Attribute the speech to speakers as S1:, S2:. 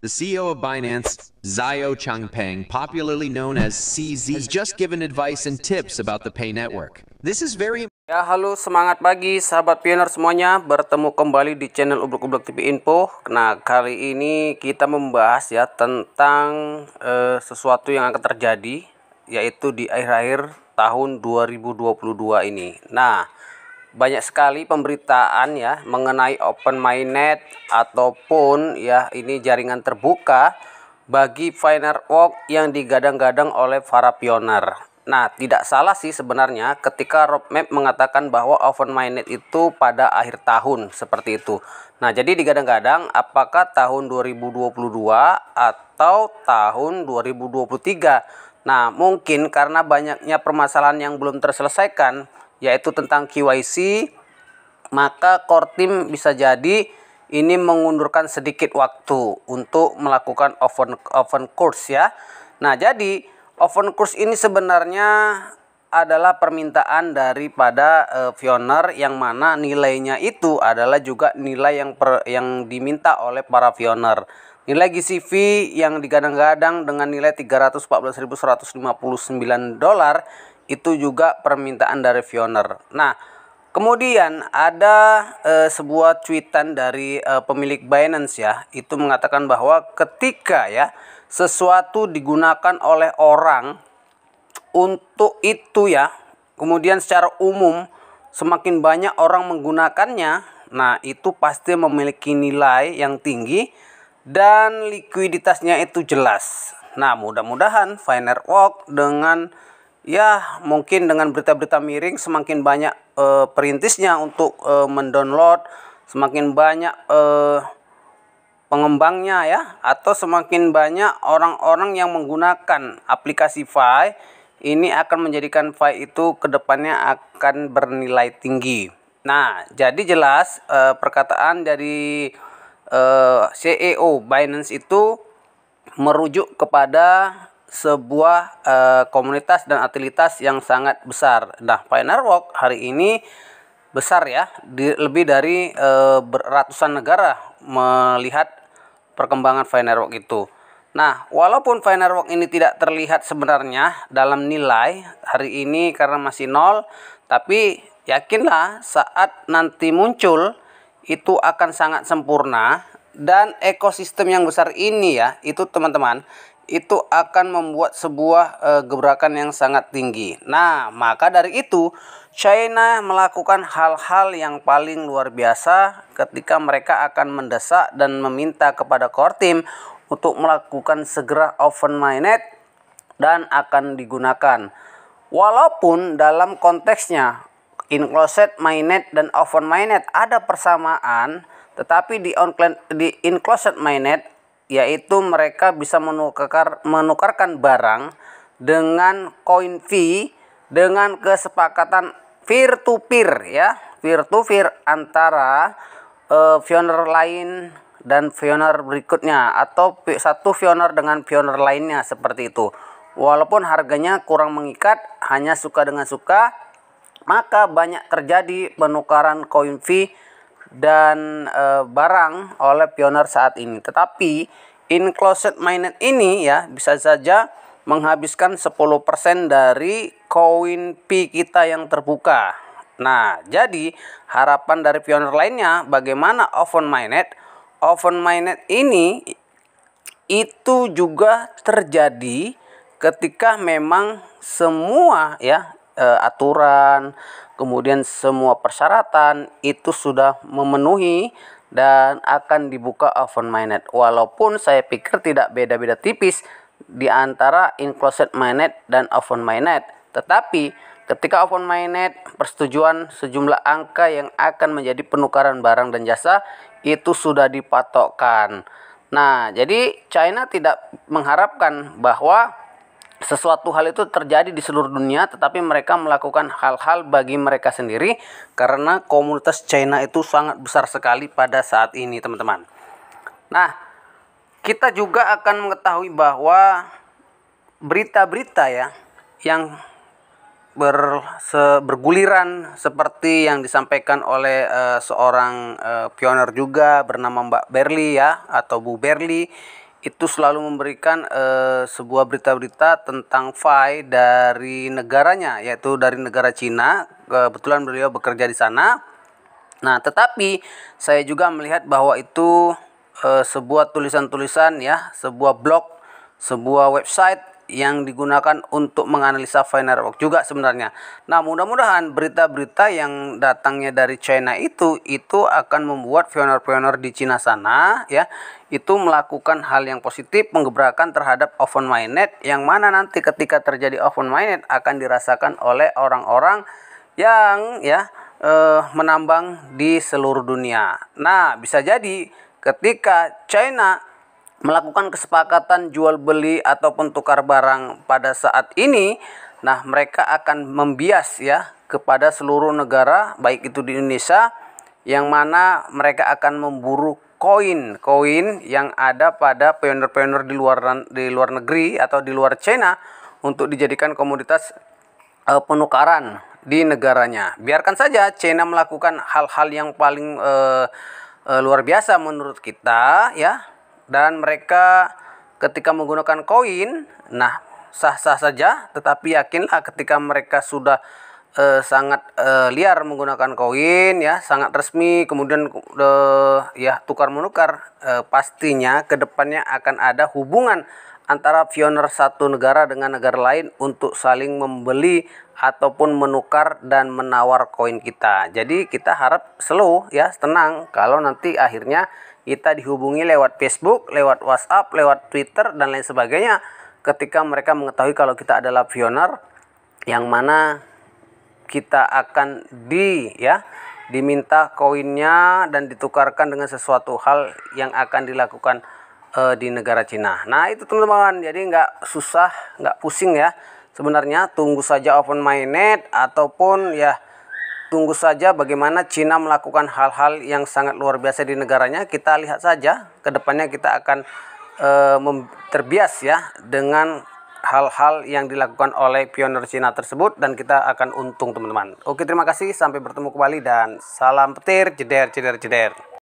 S1: The CEO of Binance, Zio Changpeng, popularly known as CZ, has just given advice and tips about the Pay network. This is very
S2: Ya, halo, semangat pagi sahabat pioner semuanya. Bertemu kembali di channel Ublek-Ublek TV Info. Nah, kali ini kita membahas ya tentang sesuatu yang akan terjadi, yaitu di akhir-akhir tahun 2022 ini. Nah, banyak sekali pemberitaan ya mengenai open mainnet ataupun ya ini jaringan terbuka bagi Finerwalk yang digadang-gadang oleh para pioner. Nah, tidak salah sih sebenarnya ketika roadmap mengatakan bahwa open mainnet itu pada akhir tahun seperti itu. Nah, jadi digadang-gadang apakah tahun 2022 atau tahun 2023. Nah, mungkin karena banyaknya permasalahan yang belum terselesaikan, yaitu tentang KYC, maka core team bisa jadi ini mengundurkan sedikit waktu untuk melakukan open course ya. Nah, jadi open course ini sebenarnya adalah permintaan daripada pioner, yang mana nilainya itu adalah juga nilai yang diminta oleh para pioner. Nilai GCV yang digadang-gadang dengan nilai $314.159 itu juga permintaan dari pioner. Nah, kemudian ada sebuah tweetan dari pemilik Binance ya, itu mengatakan bahwa ketika ya sesuatu digunakan oleh orang untuk itu ya, kemudian secara umum semakin banyak orang menggunakannya, nah itu pasti memiliki nilai yang tinggi dan likuiditasnya itu jelas. Nah, mudah-mudahan Finerwalk dengan ya mungkin dengan berita-berita miring semakin banyak perintisnya untuk mendownload, semakin banyak pengembangnya ya, atau semakin banyak orang-orang yang menggunakan aplikasi Fi, ini akan menjadikan Fi itu kedepannya akan bernilai tinggi. Nah, jadi jelas perkataan dari CEO Binance itu merujuk kepada sebuah komunitas dan aktivitas yang sangat besar. Nah, Finerwalk hari ini besar ya, lebih dari ratusan negara melihat perkembangan Finerwalk itu. Nah, walaupun Finerwalk ini tidak terlihat sebenarnya dalam nilai hari ini karena masih nol, tapi yakinlah saat nanti muncul itu akan sangat sempurna, dan ekosistem yang besar ini ya, itu teman-teman, itu akan membuat sebuah gebrakan yang sangat tinggi. Nah, maka dari itu China melakukan hal-hal yang paling luar biasa ketika mereka akan mendesak dan meminta kepada core team untuk melakukan segera open mainnet dan akan digunakan. Walaupun dalam konteksnya enclosed mainnet dan open mainnet ada persamaan, tetapi di enclosed mainnet yaitu mereka bisa menukarkan barang dengan coin fee dengan kesepakatan peer to peer ya, peer to peer antara pioner lain dan pioner berikutnya, atau satu pioner dengan pioner lainnya seperti itu. Walaupun harganya kurang mengikat, hanya suka dengan suka, maka banyak terjadi penukaran coin fee dan barang oleh pioner saat ini. Tetapi enclosed mainnet ini ya bisa saja menghabiskan 10% dari coin fee kita yang terbuka. Nah, jadi harapan dari pioner lainnya bagaimana open mainnet? Open mainnet ini itu juga terjadi ketika memang semua ya aturan, kemudian semua persyaratan itu sudah memenuhi dan akan dibuka open mainnet. Walaupun saya pikir tidak beda-beda tipis di antara enclosed mainnet dan open mainnet, tetapi ketika open mainnet persetujuan sejumlah angka yang akan menjadi penukaran barang dan jasa itu sudah dipatokkan. Nah, jadi China tidak mengharapkan bahwa sesuatu hal itu terjadi di seluruh dunia, tetapi mereka melakukan hal-hal bagi mereka sendiri karena komunitas China itu sangat besar sekali pada saat ini, teman-teman. Nah, kita juga akan mengetahui bahwa berita-berita ya yang berguliran seperti yang disampaikan oleh seorang pioner juga bernama Mbak Berli ya, atau Bu Berli. itu selalu memberikan sebuah berita-berita tentang Fai dari negaranya, yaitu dari negara Cina. Kebetulan beliau bekerja di sana. Nah, tetapi saya juga melihat bahwa itu sebuah tulisan-tulisan ya, sebuah blog, sebuah website yang digunakan untuk menganalisa Fai Network juga sebenarnya. Nah, mudah-mudahan berita-berita yang datangnya dari China itu akan membuat pionir-pionir di Cina sana ya, itu melakukan hal yang positif, menggebrakan terhadap open mainnet, yang mana nanti ketika terjadi open mainnet akan dirasakan oleh orang-orang yang ya menambang di seluruh dunia. Nah, bisa jadi ketika China melakukan kesepakatan jual beli ataupun tukar barang pada saat ini, nah mereka akan membias ya kepada seluruh negara, baik itu di Indonesia, yang mana mereka akan memburu koin-koin yang ada pada pionir-pionir di luar negeri atau di luar China untuk dijadikan komoditas penukaran di negaranya. Biarkan saja China melakukan hal-hal yang paling luar biasa menurut kita ya. Dan mereka ketika menggunakan koin, nah sah-sah saja, tetapi yakinlah ketika mereka sudah sangat liar menggunakan koin ya, sangat resmi, kemudian ya tukar-menukar, pastinya kedepannya akan ada hubungan antara pionir satu negara dengan negara lain untuk saling membeli ataupun menukar dan menawar koin kita. Jadi kita harap slow ya, tenang kalau nanti akhirnya kita dihubungi lewat Facebook, lewat WhatsApp, lewat Twitter dan lain sebagainya ketika mereka mengetahui kalau kita adalah pionir, yang mana kita akan diminta koinnya dan ditukarkan dengan sesuatu hal yang akan dilakukan di negara Cina. Nah itu teman-teman, jadi nggak susah, nggak pusing ya. Sebenarnya tunggu saja open mainnet ataupun ya tunggu saja bagaimana Cina melakukan hal-hal yang sangat luar biasa di negaranya. Kita lihat saja kedepannya kita akan terbias ya dengan hal-hal yang dilakukan oleh pionir Cina tersebut, dan kita akan untung teman-teman. Oke, terima kasih, sampai bertemu kembali dan salam petir, jeder jeder jeder.